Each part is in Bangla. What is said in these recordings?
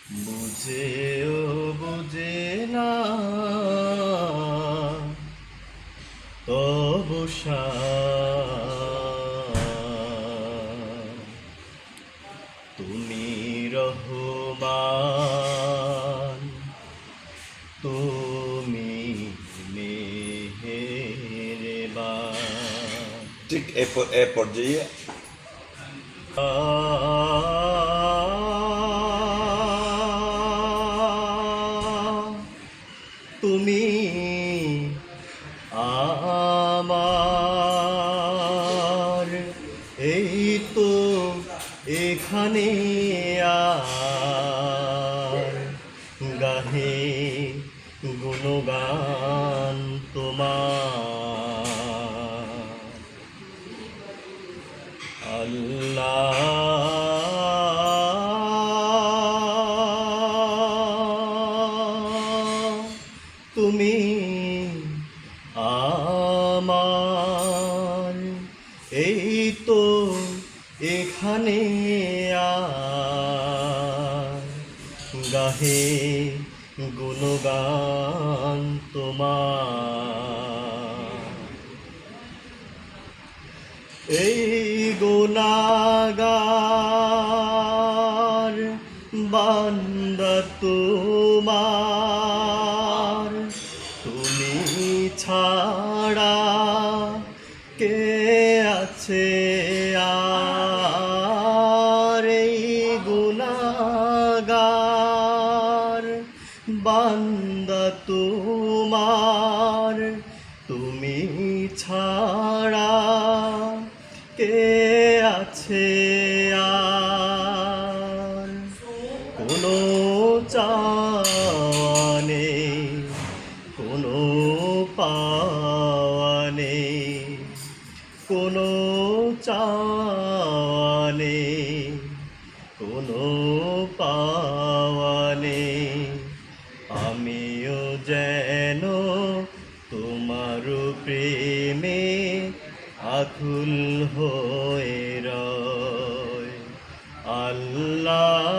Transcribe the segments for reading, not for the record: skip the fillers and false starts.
বুঝেও বুঝে না তবু তুমি রহমান, তুমি মেহেরবান। ঠিক এ পর্যায়ে তুমি আমার, এই তো এখানে আর গাহে গুণগান তোমার আল্লাহ। তুমি আমার, এই তো এখানে আর গাহে গুণগান তোমার। এই গুনাহগার বান্দা তোমার, তুমি ছাড়া কে আছে আর? এই গুনাহগার বান্দা তোমার, তুমি ছাড়া কে আছে আর? কোনো চাওয়া নেই, কোনো পাওয়া নেই, কোনো চাওয়া নেই, কোনো পাওয়া নেই। আমিও যেন তোমার প্রেমে আকুল হয়ে রয় আল্লাহ।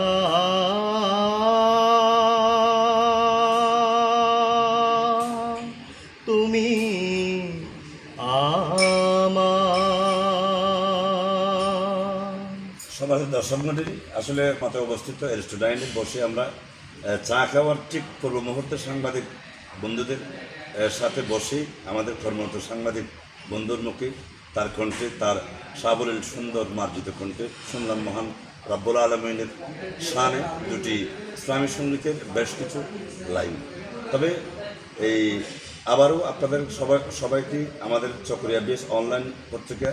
তুমি আমার। সমাজের দর্শক মণ্ডলী, আসলে মাঠে অবস্থিত রেস্টুরেন্টে বসে আমরা চা খাওয়ার ঠিক পূর্ব মুহূর্তে সাংবাদিক বন্ধুদের সাথে বসে আমাদের কর্মরত সাংবাদিক বন্ধুর মুখে তার কণ্ঠে, তার সাবলীল সুন্দর মার্জিত কণ্ঠে শুনলাম মহান রব্বুল আলমিনের শানে দুটি ইসলামী সঙ্গীতের বেশ কিছু লাইন। তবে এই আবারও আপনাদের সবাইকে আমাদের চকরিয়া বেস অনলাইন পত্রিকা